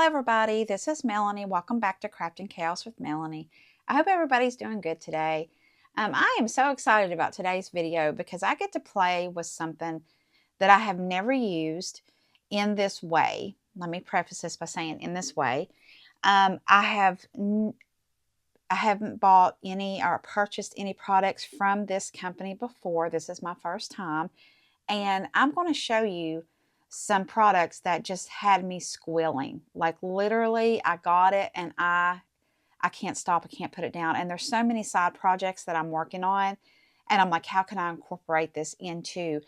everybody, this is Melanie. Welcome back to Crafting Chaos with Melanie. I hope everybody's doing good today. I am so excited about today's video because I get to play with something that I have never used in this way. Let me preface this by saying in this way. I haven't bought any or purchased any products from this company before. This is my first time, and I'm going to show you some products that just had me squealing. Like literally, I got it and I can't stop. I can't put it down. And there's so many side projects that I'm working on. And I'm like, how can I incorporate this into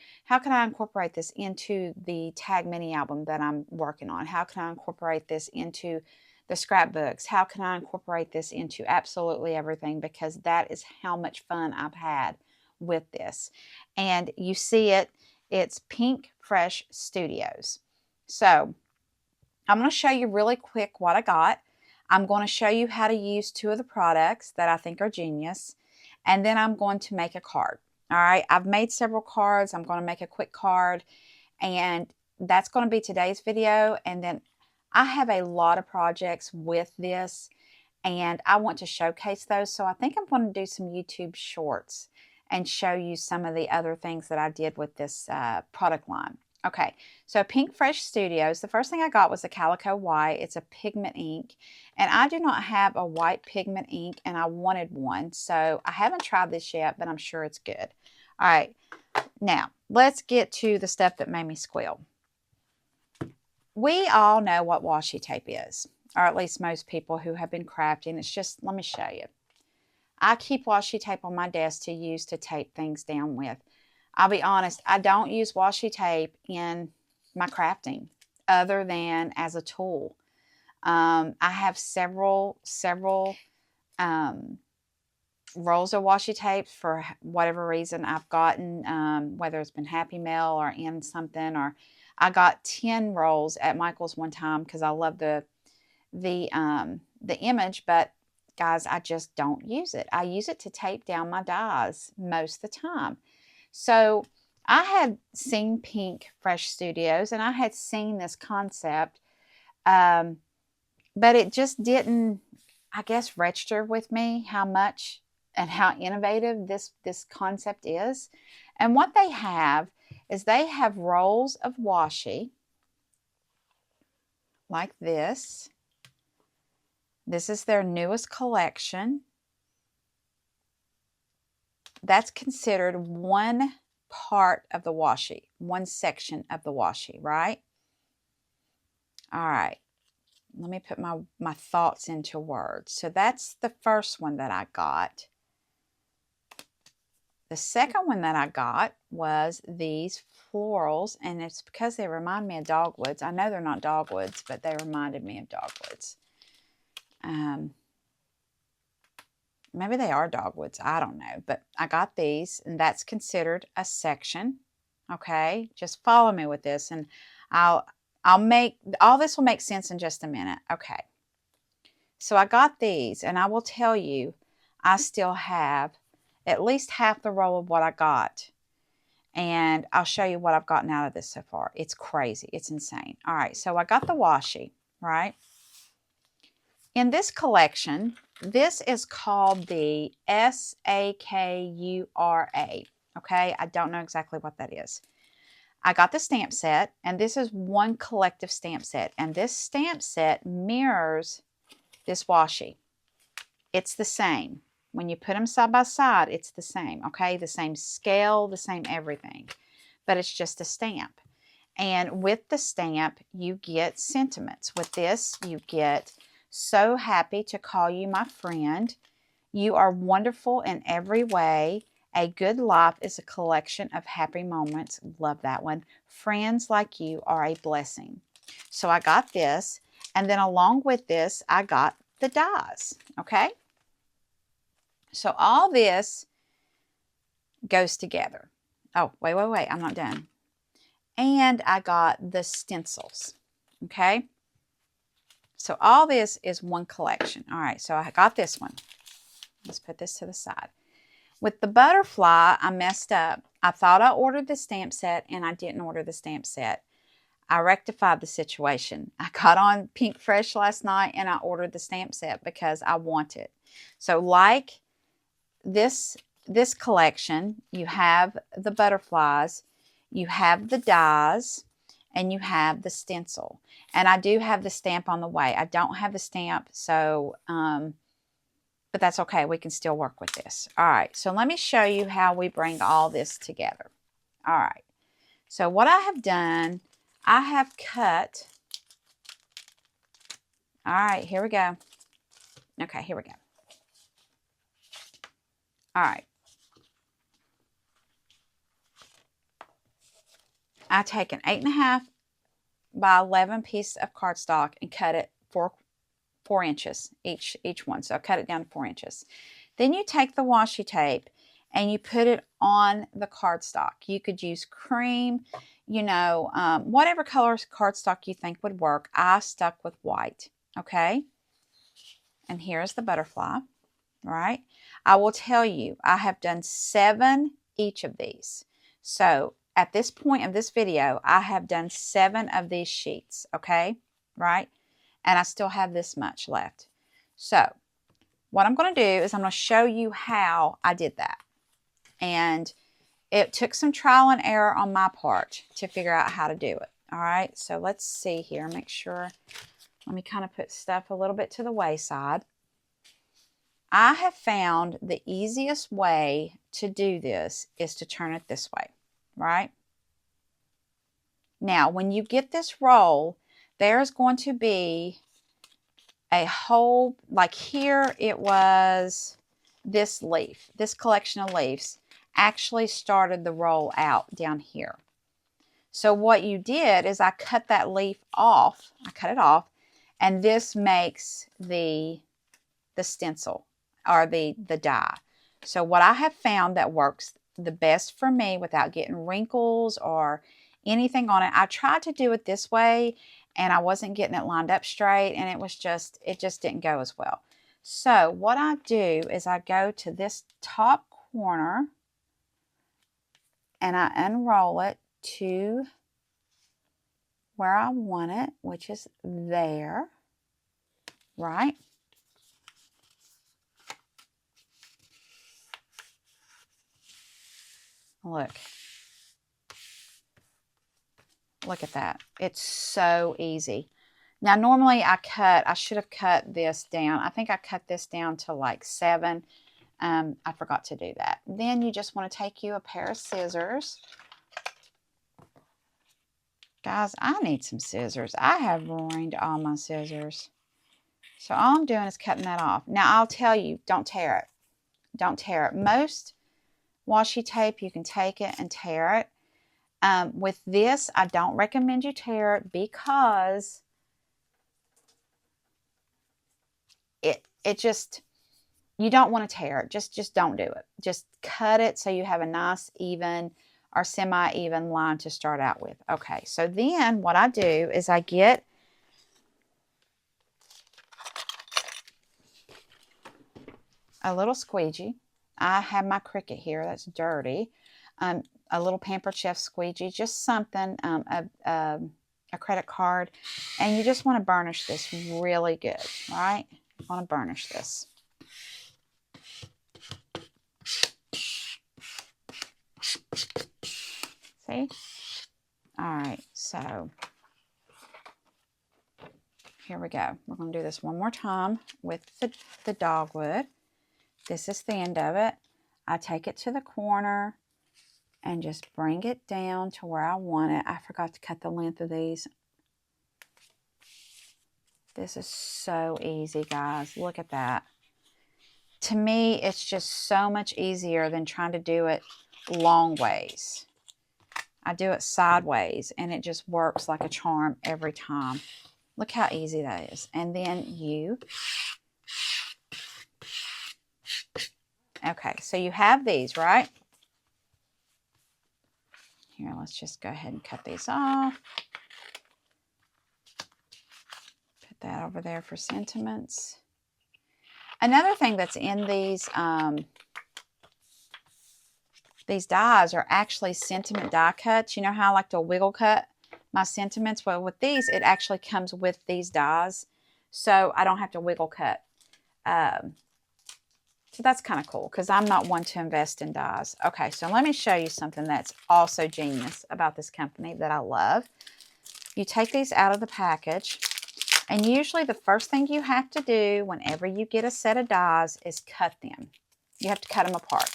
the Tag Mini album that I'm working on? How can I incorporate this into the scrapbooks? How can I incorporate this into absolutely everything? Because that is how much fun I've had with this. And you see it. It's Pink Fresh Studios. So I'm going to show you really quick what I got. I'm going to show you how to use two of the products that I think are genius. And then I'm going to make a card. All right. I've made several cards. I'm going to make a quick card. And that's going to be today's video. And then I have a lot of projects with this. And I want to showcase those. So I think I'm going to do some YouTube shorts and show you some of the other things that I did with this product line. Okay, so Pink Fresh Studios, the first thing I got was a Calico White. It's a pigment ink, and I do not have a white pigment ink, and I wanted one, so I haven't tried this yet, but I'm sure it's good. All right, now let's get to the stuff that made me squeal. We all know what washi tape is, or at least most people who have been crafting. It's just, let me show you. I keep washi tape on my desk to use to tape things down with. I'll be honest, I don't use washi tape in my crafting other than as a tool. I have several rolls of washi tape for whatever reason I've gotten, whether it's been Happy Mail or in something, or I got 10 rolls at Michael's one time because I love the image, but guys, I just don't use it. I use it to tape down my dies most of the time. So I had seen Pink Fresh Studios and I had seen this concept, but it just didn't, I guess, register with me how much and how innovative this concept is. And what they have is they have rolls of washi like this. This is their newest collection. That's considered one part of the washi, one section of the washi, right? All right. Let me put my thoughts into words. So that's the first one that I got. The second one that I got was these florals, and it's because they remind me of dogwoods. I know they're not dogwoods, but they reminded me of dogwoods. Maybe they are dogwoods. I don't know. But I got these, and that's considered a section. Okay? Just follow me with this, and I'll make, all this will make sense in just a minute. Okay. So I got these, and I will tell you, I still have at least half the roll of what I got. And I'll show you what I've gotten out of this so far. It's crazy. It's insane. All right. So I got the washi, right? In this collection, this is called the Sakura. Okay, I don't know exactly what that is. I got the stamp set, and this is one collective stamp set. And this stamp set mirrors this washi. It's the same. When you put them side by side, it's the same. Okay, the same scale, the same everything. But it's just a stamp. And with the stamp, you get sentiments. With this, you get so happy to call you my friend. You are wonderful in every way. A good life is a collection of happy moments. Love that one. Friends like you are a blessing. So I got this. And then along with this, I got the dies. Okay. So all this goes together. Oh, wait. I'm not done. And I got the stencils. Okay. So all this is one collection. All right, so I got this one. Let's put this to the side. With the butterfly, I messed up. I thought I ordered the stamp set, and I didn't order the stamp set. I rectified the situation. I got on Pink Fresh last night and I ordered the stamp set because I want it. So like this collection, you have the butterflies, you have the dies, and you have the stencil. And I do have the stamp on the way. I don't have the stamp, so, but that's okay. We can still work with this. All right, so let me show you how we bring all this together. All right, so what I have done, I have cut. All right, here we go. Okay, here we go. All right. I take an 8.5 by 11 piece of cardstock and cut it 4 inches each one. So I cut it down to 4 inches. Then you take the washi tape and you put it on the cardstock. You could use cream, you know, whatever color cardstock you think would work. I stuck with white, okay? And here's the butterfly, right? I will tell you, I have done 7 each of these. So at this point of this video, I have done 7 of these sheets, okay? Right? And I still have this much left. So what I'm going to do is I'm going to show you how I did that. And it took some trial and error on my part to figure out how to do it. All right, so let's see here. Make sure, let me kind of put stuff a little bit to the wayside. I have found the easiest way to do this is to turn it this way, right? Now, when you get this roll, there's going to be a whole, like here it was this leaf, this collection of leaves actually started the roll out down here. So what you did is I cut that leaf off, I cut it off, and this makes the stencil or the die. So what I have found that works the best for me without getting wrinkles or anything on it, I tried to do it this way and I wasn't getting it lined up straight, and it just didn't go as well. So what I do is I go to this top corner and I unroll it to where I want it, which is there, right? Look at that. It's so easy. Now, normally I should have cut this down. I think I cut this down to like 7. I forgot to do that. Then you just want to take you a pair of scissors. Guys, I need some scissors. I have ruined all my scissors. So all I'm doing is cutting that off. Now, I'll tell you, don't tear it. Don't tear it. Most washi tape, you can take it and tear it. With this, I don't recommend you tear it because it just, you don't want to tear it. Just don't do it. Just cut it so you have a nice even or semi-even line to start out with. Okay, so then what I do is I get a little squeegee. I have my Cricut here. That's dirty. A little Pampered Chef squeegee, just something, a credit card, and you just want to burnish this really good, right? You want to burnish this. See? All right, so here we go. We're going to do this one more time with the dogwood. This is the end of it. I take it to the corner and just bring it down to where I want it. I forgot to cut the length of these. This is so easy, guys. Look at that. To me, it's just so much easier than trying to do it long ways. I do it sideways, and it just works like a charm every time. Look how easy that is. And then you... Okay, so you have these, right? Here, let's just go ahead and cut these off. Put that over there for sentiments. Another thing that's in these dies are actually sentiment die cuts. You know how I like to wiggle cut? my sentiments. Well, with these, it actually comes with these dies, so I don't have to wiggle cut. So that's kind of cool because I'm not one to invest in dies. Okay, so let me show you something that's also genius about this company that I love. You take these out of the package, and usually the first thing you have to do whenever you get a set of dies is cut them. You have to cut them apart.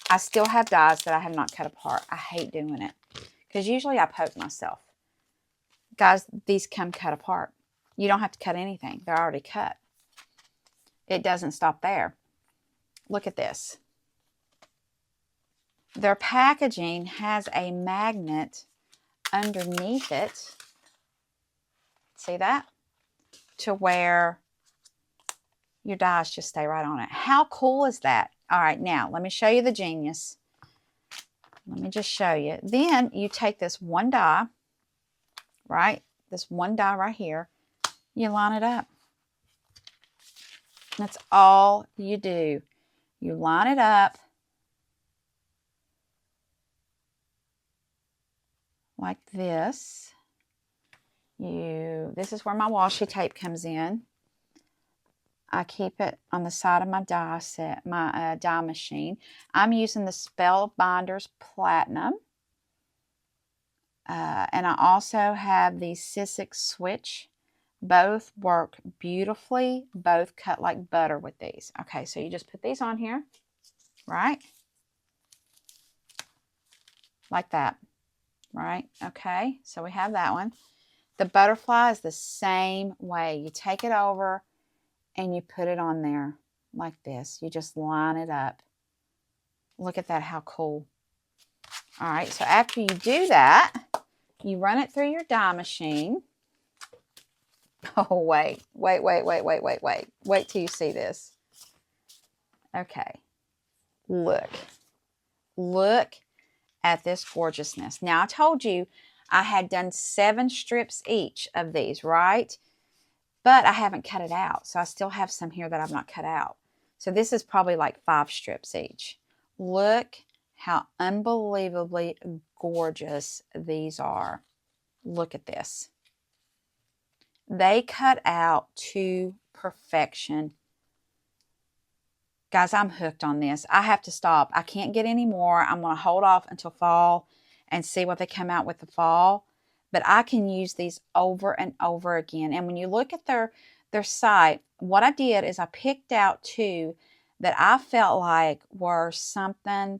I still have dies that I have not cut apart. I hate doing it because usually I poke myself. Guys, these come cut apart. You don't have to cut anything. They're already cut. It doesn't stop there. Look at this. Their packaging has a magnet underneath it. See that? To where your dies just stay right on it. How cool is that? All right, now let me show you the genius. Let me just show you. Then you take this one die, right? This one die right here. You line it up. That's all you do. You line it up like this. This is where my washi tape comes in. I keep it on the side of my die set, my die machine. I'm using the Spellbinders Platinum. And I also have the Sissic Switch. Both work beautifully. Both cut like butter with these. Okay, so you just put these on here, right? Like that, right? Okay, so we have that one. The butterfly is the same way. You take it over and you put it on there like this. You just line it up. Look at that, how cool. All right, so after you do that, you run it through your die machine. Oh, wait till you see this. Okay, look at this gorgeousness. Now, I told you I had done 7 strips each of these, right? But I haven't cut it out, so I still have some here that I've not cut out. So this is probably like 5 strips each. Look how unbelievably gorgeous these are. Look at this. They cut out to perfection. Guys, I'm hooked on this. I have to stop. I can't get any more. I'm going to hold off until fall and see what they come out with the fall. But I can use these over and over again. And when you look at their site, what I did is I picked out 2 that I felt like were something.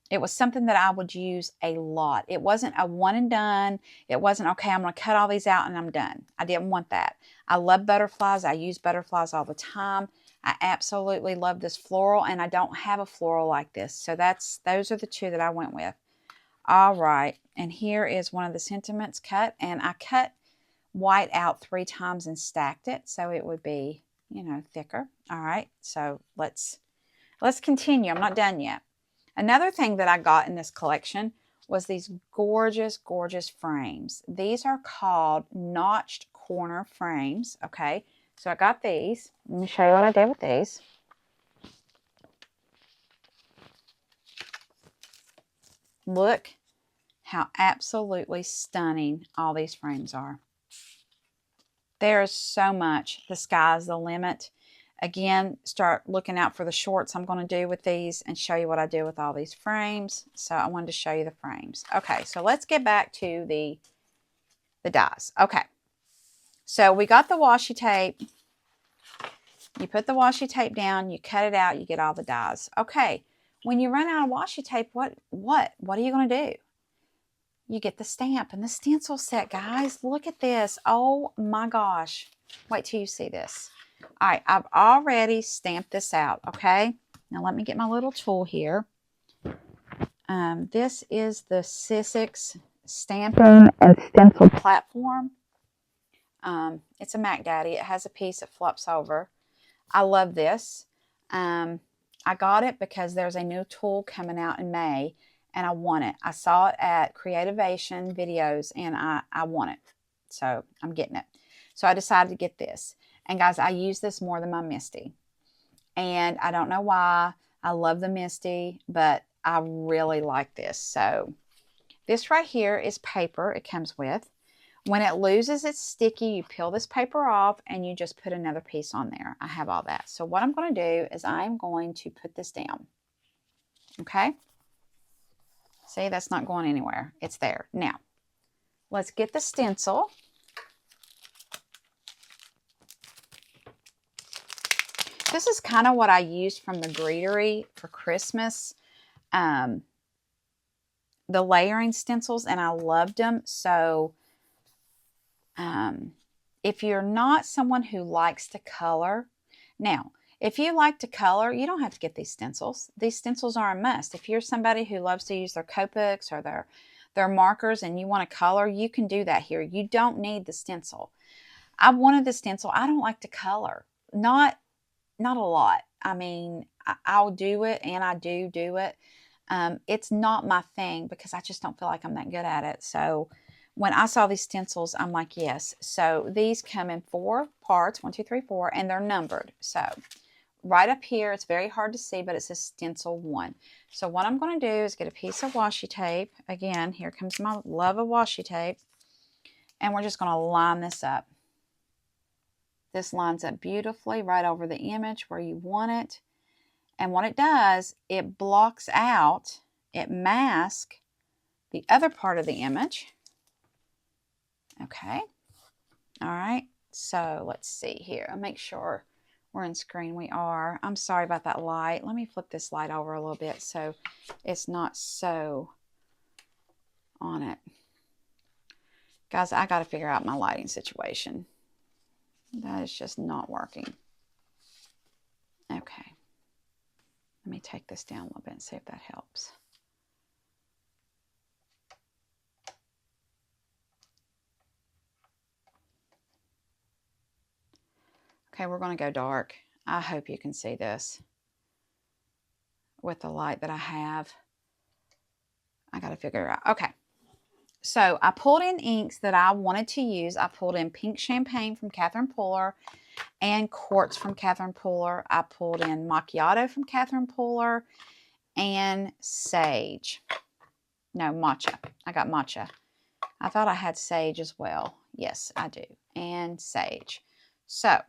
It was something that I would use a lot. It wasn't a one and done. It wasn't, okay, I'm going to cut all these out and I'm done. I didn't want that. I love butterflies. I use butterflies all the time. I absolutely love this floral, and I don't have a floral like this. So those are the 2 that I went with. All right, and here is one of the sentiments cut, and I cut white out 3 times and stacked it so it would be, you know, thicker. All right, so let's continue. I'm not done yet. Another thing that I got in this collection was these gorgeous, gorgeous frames. These are called notched corner frames, okay? So I got these. Let me show you what I did with these. Look how absolutely stunning all these frames are. There is so much. The sky's the limit. Again, start looking out for the shorts I'm going to do with these and show you what I do with all these frames. So I wanted to show you the frames. Okay, so let's get back to the dies. Okay, so we got the washi tape. You put the washi tape down, you cut it out, you get all the dies. Okay, when you run out of washi tape, what are you going to do? You get the stamp and the stencil set, guys. Look at this. Oh my gosh. Wait till you see this. All right, I've already stamped this out, okay? Now let me get my little tool here. This is the Sissic Stamping and Stencil Platform. It's a Mac Daddy. It has a piece that flops over. I love this. I got it because there's a new tool coming out in May, and I want it. I saw it at Creativation videos, and I want it. So I'm getting it. So I decided to get this. And guys, I use this more than my Misty. And I don't know why. I love the Misty, but I really like this. So this right here is paper it comes with. When it loses its sticky, you peel this paper off and you just put another piece on there. I have all that. So what I'm going to do is I'm going to put this down. Okay? See, that's not going anywhere. It's there. Now, let's get the stencil. This is kind of what I used from the Greetery for Christmas. The layering stencils, and I loved them. So if you're not someone who likes to color, now, if you like to color, you don't have to get these stencils. These stencils are a must. If you're somebody who loves to use their Copics or their markers and you want to color, you can do that here. You don't need the stencil. I wanted the stencil. I don't like to color. Not a lot. I mean, I'll do it, and I do it. It's not my thing because I just don't feel like I'm that good at it. So when I saw these stencils, I'm like, yes. So these come in 4 parts, 1, 2, 3, 4, and they're numbered. So right up here, it's very hard to see, but it says stencil 1. So what I'm going to do is get a piece of washi tape. Again, here comes my love of washi tape. And we're just going to line this up. This lines up beautifully right over the image where you want it. And what it does, it blocks out, it masks the other part of the image. Okay. All right. So let's see here. I'll make sure we're in screen. We are. I'm sorry about that light. Let me flip this light over a little bit so it's not so on it. Guys, I got to figure out my lighting situation. That is just not working. Okay. Let me take this down a little bit and see if that helps. Okay, we're going to go dark. I hope you can see this with the light that I have. I got to figure it out. Okay. So I pulled in inks that I wanted to use. I pulled in Pink Champagne from Catherine Pooler and Quartz from Catherine Pooler. I pulled in Macchiato from Catherine Pooler and Sage. No, Matcha. I got Matcha. I thought I had Sage as well. Yes, I do. And Sage. So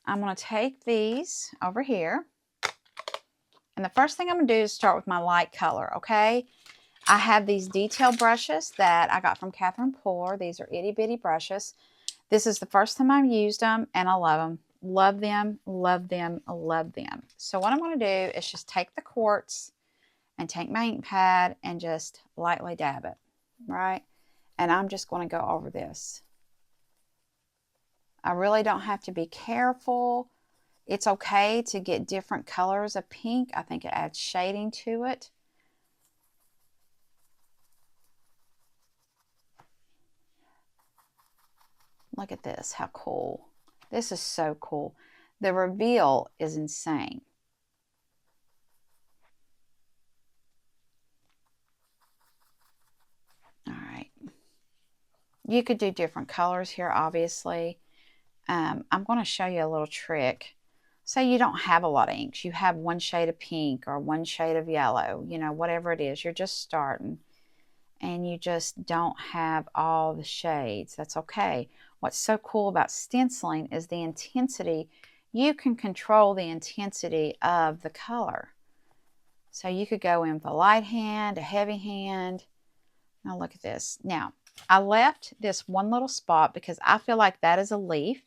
I'm going to take these over here. And the first thing I'm going to do is start with my light color, okay? I have these detail brushes that I got from Catherine Pooler. These are itty bitty brushes. This is the first time I've used them, and I love them. Love them, love them, love them. So what I'm going to do is just take the quartz and take my ink pad and just lightly dab it, right? And I'm just going to go over this. I really don't have to be careful. It's okay to get different colors of pink. I think it adds shading to it. Look at this, how cool. This is so cool. The reveal is insane. All right. You could do different colors here, obviously. I'm going to show you a little trick. Say you don't have a lot of inks. You have one shade of pink or one shade of yellow, you know, whatever it is. You're just starting and you just don't have all the shades. That's okay. What's so cool about stenciling is the intensity. You can control the intensity of the color. So you could go in with a light hand, a heavy hand. Now look at this. Now, I left this one little spot because I feel like that is a leaf.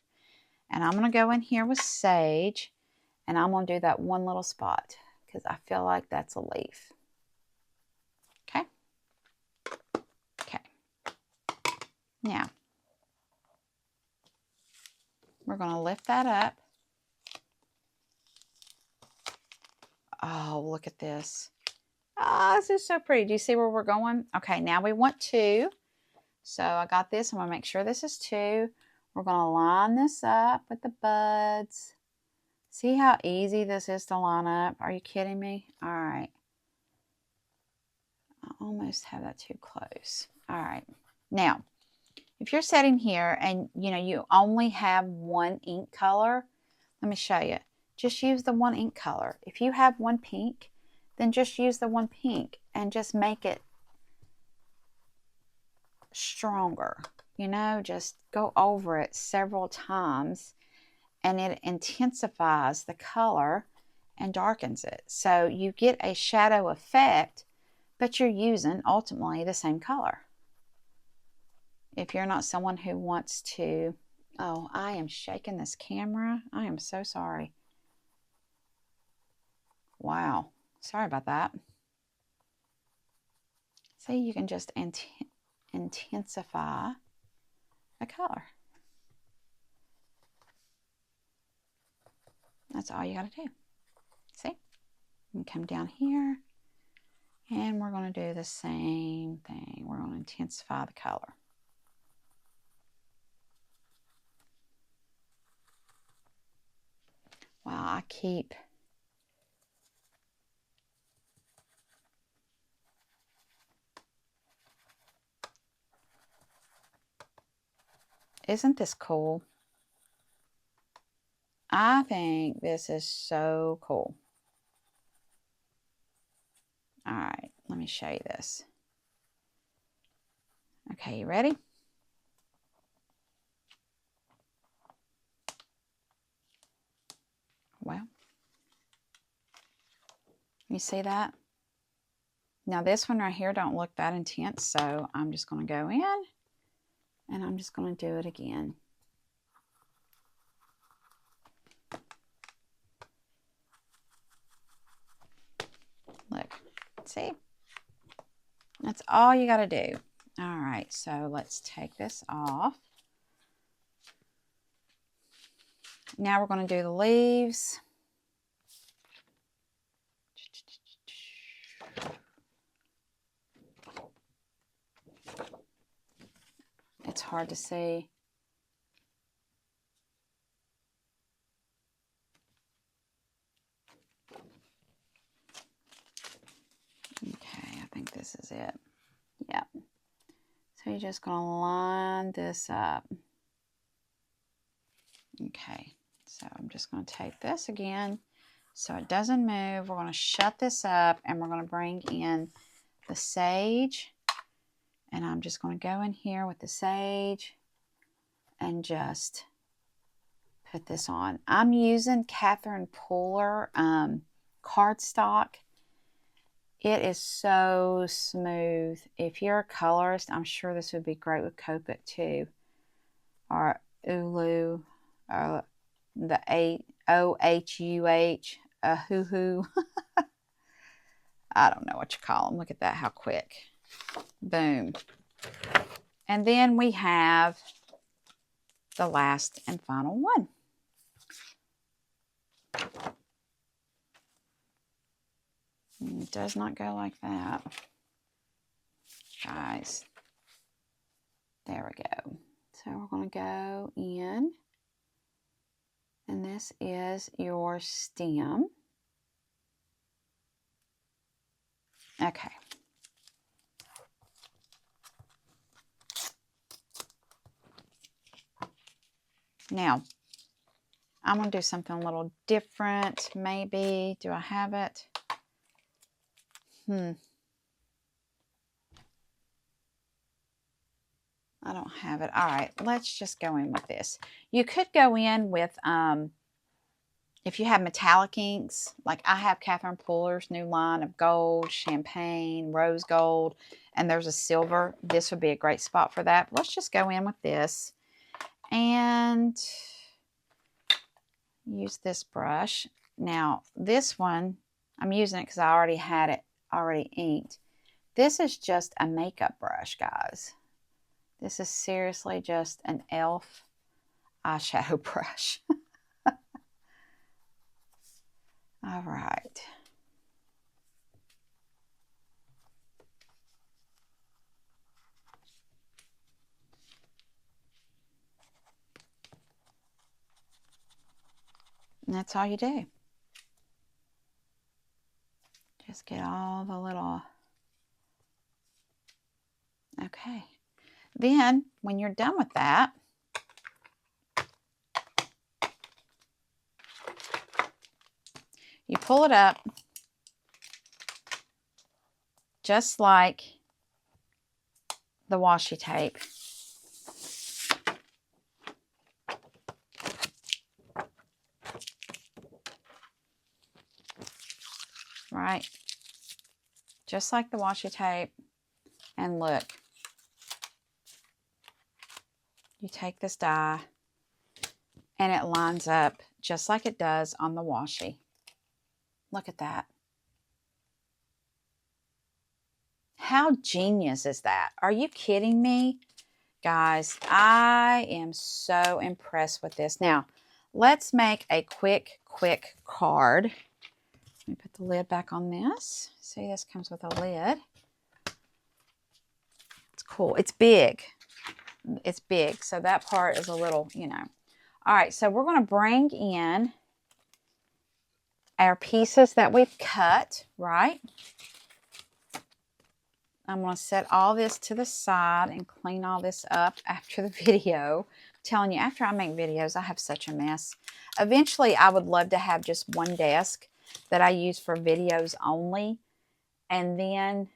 And I'm going to go in here with Sage. And I'm going to do that one little spot because I feel like that's a leaf. Okay? Okay. Now, we're going to lift that up. Oh, look at this. Oh, this is so pretty. Do you see where we're going? Okay, now we want 2. So I got this. I'm going to make sure this is 2. We're going to line this up with the buds. See how easy this is to line up? Are you kidding me? All right. I almost have that too close. All right. Now, if you're sitting here and, you know, you only have one ink color, let me show you. Just use the one ink color. If you have one pink, then just use the one pink and just make it stronger. You know, just go over it several times and it intensifies the color and darkens it. So you get a shadow effect, but you're using ultimately the same color. If you're not someone who wants to, oh, I am shaking this camera. I am so sorry. Wow, sorry about that. See, you can just intensify the color. That's all you got to do. See? You can come down here and we're going to do the same thing. We're going to intensify the color. Wow, I keep Isn't this cool? I think this is so cool. All right, let me show you this. Okay, you ready? Well, you see that? Now this one right here don't look that intense, so I'm just going to go in and I'm just going to do it again. Look, see? That's all you got to do. All right, so let's take this off. Now we're going to do the leaves. It's hard to see. Okay, I think this is it. Yep. So you're just going to line this up. Okay, so I'm just going to take this again so it doesn't move. We're going to shut this up and we're going to bring in the sage. And I'm just going to go in here with the sage and just put this on. I'm using Catherine Pooler cardstock. It is so smooth. If you're a colorist, I'm sure this would be great with Copic too. Or Ulu, or the OHUH, hoo-hoo. I don't know what you call them. Look at that, how quick. Boom. And then we have the last and final one. It does not go like that. Guys, there we go. So we're going to go in, and this is your stem. Okay. Now, I'm going to do something a little different, maybe. Do I have it? I don't have it. All right, let's just go in with this. You could go in with, if you have metallic inks, like I have Catherine Pooler's new line of gold, champagne, rose gold, and there's a silver. This would be a great spot for that. But let's just go in with this and use this brush. Now, this one, I'm using it because I already had it already inked. This is just a makeup brush, guys. This is seriously just an e.l.f. eyeshadow brush. All right. And that's all you do. Just get all the little... Okay. Then, when you're done with that, you pull it up just like the washi tape. Right? Just like the washi tape. And look. You take this die and it lines up just like it does on the washi. Look at that. How genius is that? Are you kidding me? Guys, I am so impressed with this. Now, let's make a quick card. Let me put the lid back on this. See, this comes with a lid. It's cool. It's big. It's big. So that part is a little, you know. All right, so we're going to bring in our pieces that we've cut, right? I'm going to set all this to the side and clean all this up after the video. I'm telling you, after I make videos, I have such a mess. Eventually, I would love to have just one desk that I use for videos only, and then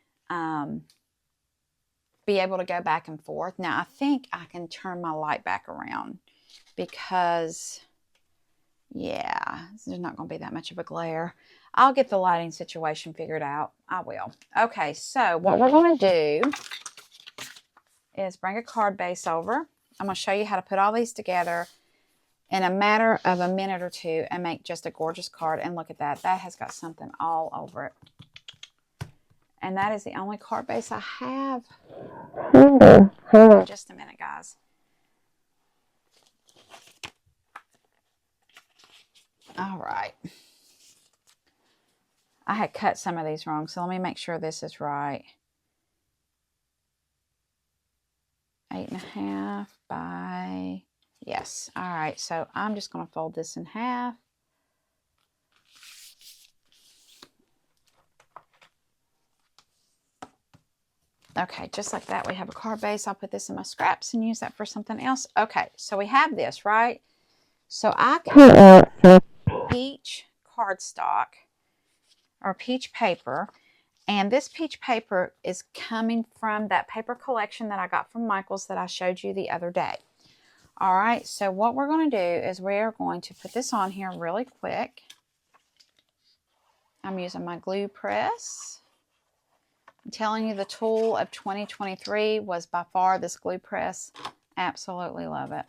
be able to go back and forth. Now, I think I can turn my light back around because, yeah, there's not going to be that much of a glare. I'll get the lighting situation figured out. I will. Okay, so what we're going to do is bring a card base over. I'm going to show you how to put all these together in a matter of a minute or two and make just a gorgeous card. And look at that. That has got something all over it. And that is the only card base I have. Just a minute, guys. All right. I had cut some of these wrong, so let me make sure this is right. 8.5 by, yes. All right, so I'm just going to fold this in half. Okay, just like that, we have a card base. I'll put this in my scraps and use that for something else. Okay, so we have this, right? So I cut out some peach cardstock or peach paper. And this peach paper is coming from that paper collection that I got from Michael's that I showed you the other day. All right, so what we're going to do is we're going to put this on here really quick. I'm using my glue press. I'm telling you, the tool of 2023 was by far this glue press. Absolutely love it.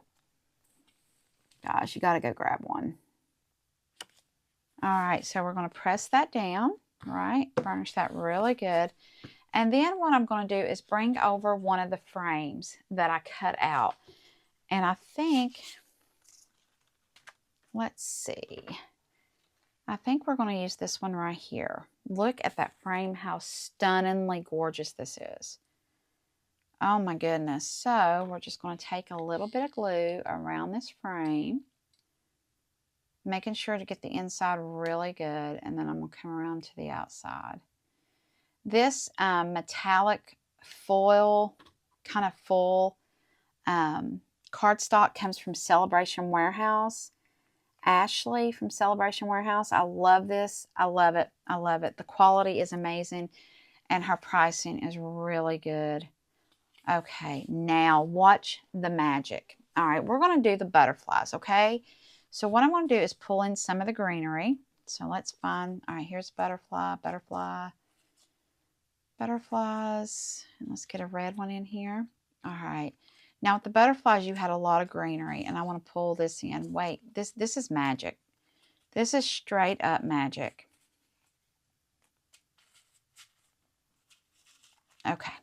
Guys, you got to go grab one. All right, so we're going to press that down, right? Burnish that really good. And then what I'm going to do is bring over one of the frames that I cut out. And I think, let's see. I think we're going to use this one right here. Look at that frame, how stunningly gorgeous this is. Oh my goodness. So we're just going to take a little bit of glue around this frame, making sure to get the inside really good. And then I'm going to come around to the outside. This metallic foil, kind of full cardstock comes from Celebration Warehouse. Ashley from Celebration Warehouse. I love this. I love it. I love it. The quality is amazing and her pricing is really good. Okay, now watch the magic. All right, we're going to do the butterflies, okay? So what I'm going to do is pull in some of the greenery. So let's find, all right, here's butterfly, butterflies. And let's get a red one in here. All right. Now with the butterflies, you had a lot of greenery, and I want to pull this in. Wait, this is magic. This is straight up magic. Okay.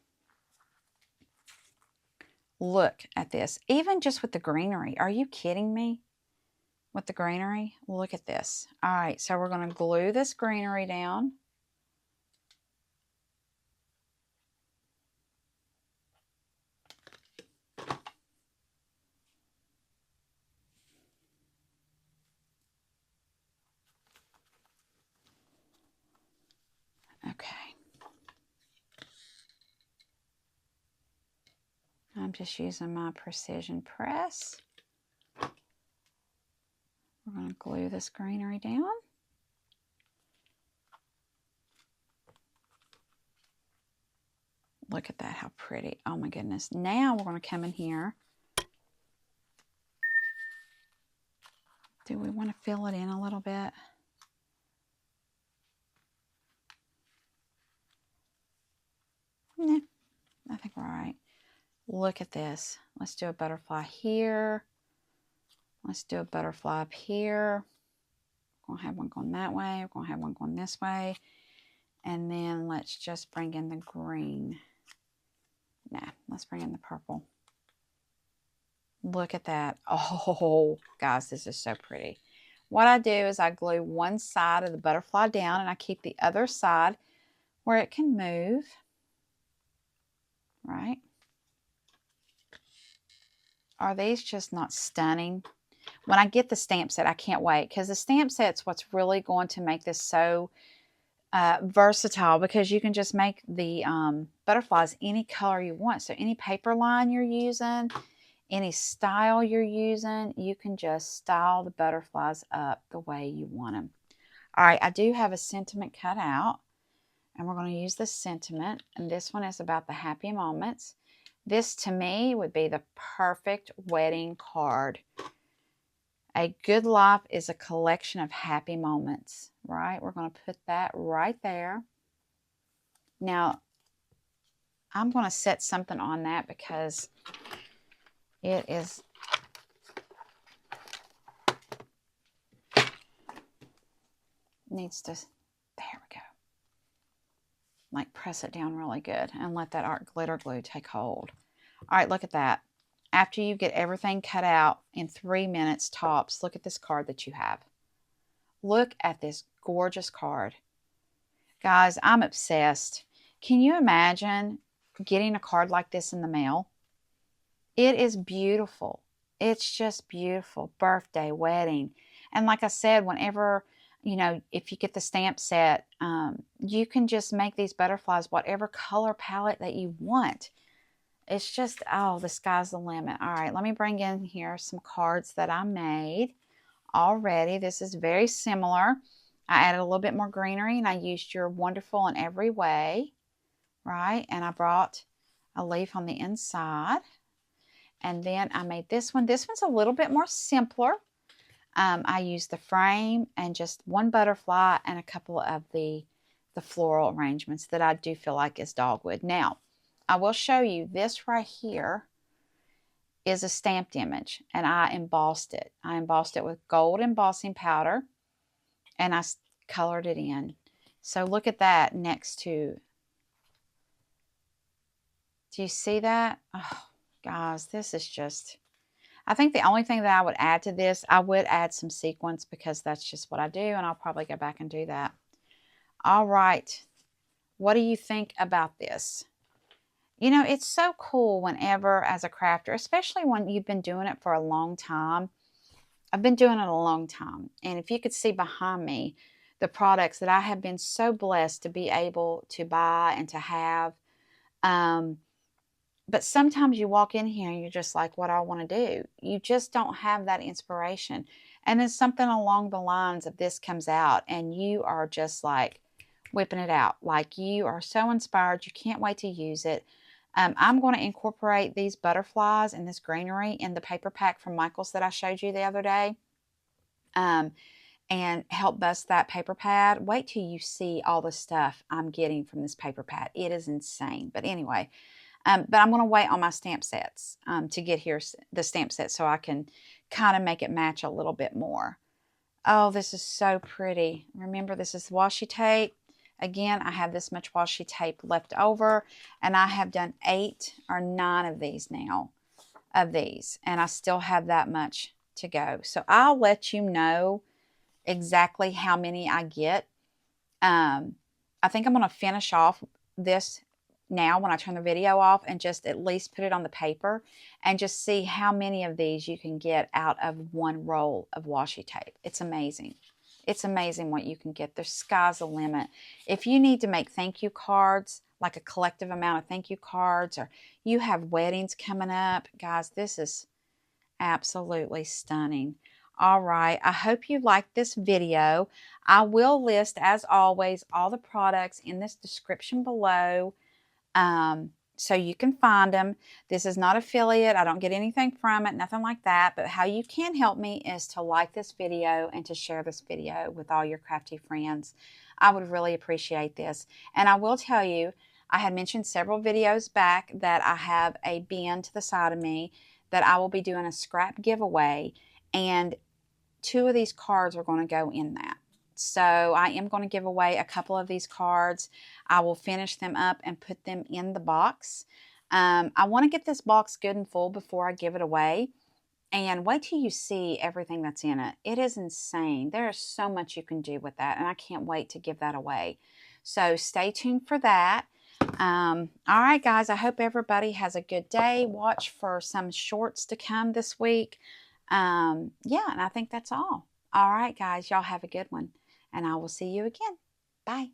Look at this. Even just with the greenery. Are you kidding me? With the greenery? Look at this. All right, so we're going to glue this greenery down. Okay. I'm just using my precision press. We're going to glue this greenery down. Look at that, how pretty. Oh my goodness. Now we're going to come in here. Do we want to fill it in a little bit? Nah, I think we're all right. Look at this. Let's do a butterfly here. Let's do a butterfly up here. We're going to have one going that way. We're going to have one going this way. And then let's just bring in the green. Nah, let's bring in the purple. Look at that. Oh, guys, this is so pretty. What I do is I glue one side of the butterfly down and I keep the other side where it can move. Right? Are these just not stunning? When I get the stamp set, I can't wait, because the stamp set's what's really going to make this so versatile, because you can just make the butterflies any color you want. So any paper line you're using, any style you're using, you can just style the butterflies up the way you want them. All right, I do have a sentiment cut out, and we're going to use the sentiment, and this one is about the happy moments. This, to me, would be the perfect wedding card. A good life is a collection of happy moments, right? We're going to put that right there. Now, I'm going to set something on that because it is... needs to... there we go. Like, press it down really good and let that art glitter glue take hold. All right, look at that. After you get everything cut out in 3 minutes tops, look at this card that you have. Look at this gorgeous card. Guys, I'm obsessed. Can you imagine getting a card like this in the mail? It is beautiful. It's just beautiful. Birthday, wedding. And like I said, whenever, you know, if you get the stamp set, you can just make these butterflies whatever color palette that you want. It's just, oh, the sky's the limit. All right, let me bring in here some cards that I made already. This is very similar. I added a little bit more greenery, and I used your wonderful in every way, right? And I brought a leaf on the inside. And then I made this one. This one's a little bit more simpler. I used the frame and just one butterfly and a couple of the floral arrangements that I do feel like is dogwood. Now, I will show you this right here is a stamped image, and I embossed it. I embossed it with gold embossing powder, and I colored it in. So look at that next to, do you see that? Oh, guys, this is just, I think the only thing that I would add to this, I would add some sequins, because that's just what I do, and I'll probably go back and do that. All right. What do you think about this? You know, it's so cool whenever, as a crafter, especially when you've been doing it for a long time. I've been doing it a long time. And if you could see behind me, the products that I have been so blessed to be able to buy and to have. But sometimes you walk in here and you're just like, what do I want to do? You just don't have that inspiration. And then something along the lines of this comes out, and you are just like whipping it out. Like, you are so inspired. You can't wait to use it. I'm going to incorporate these butterflies and this greenery in the paper pack from Michael's that I showed you the other day, and help bust that paper pad. Wait till you see all the stuff I'm getting from this paper pad. It is insane. But anyway, but I'm going to wait on my stamp sets to get here, the stamp set, so I can kind of make it match a little bit more. Oh, this is so pretty. Remember, this is washi tape. Again, I have this much washi tape left over, and I have done 8 or 9 of these now, and I still have that much to go. So I'll let you know exactly how many I get. I think I'm going to finish off this now when I turn the video off, and just at least put it on the paper and just see how many of these you can get out of one roll of washi tape. It's amazing. It's amazing what you can get. The sky's the limit. If you need to make thank you cards, like a collective amount of thank you cards, or you have weddings coming up, guys, this is absolutely stunning. All right, I hope you liked this video. I will list, as always, all the products in this description below. so you can find them. This is not affiliate. I don't get anything from it, nothing like that. But how you can help me is to like this video and to share this video with all your crafty friends. I would really appreciate this. And I will tell you, I had mentioned several videos back that I have a bin to the side of me that I will be doing a scrap giveaway, and 2 of these cards are going to go in that. So I am going to give away a couple of these cards. I will finish them up and put them in the box. I want to get this box good and full before I give it away. And wait till you see everything that's in it. It is insane. There is so much you can do with that, and I can't wait to give that away. So stay tuned for that. All right, guys, I hope everybody has a good day. Watch for some shorts to come this week. Yeah, and I think that's all. All right, guys, y'all have a good one, and I will see you again. Bye.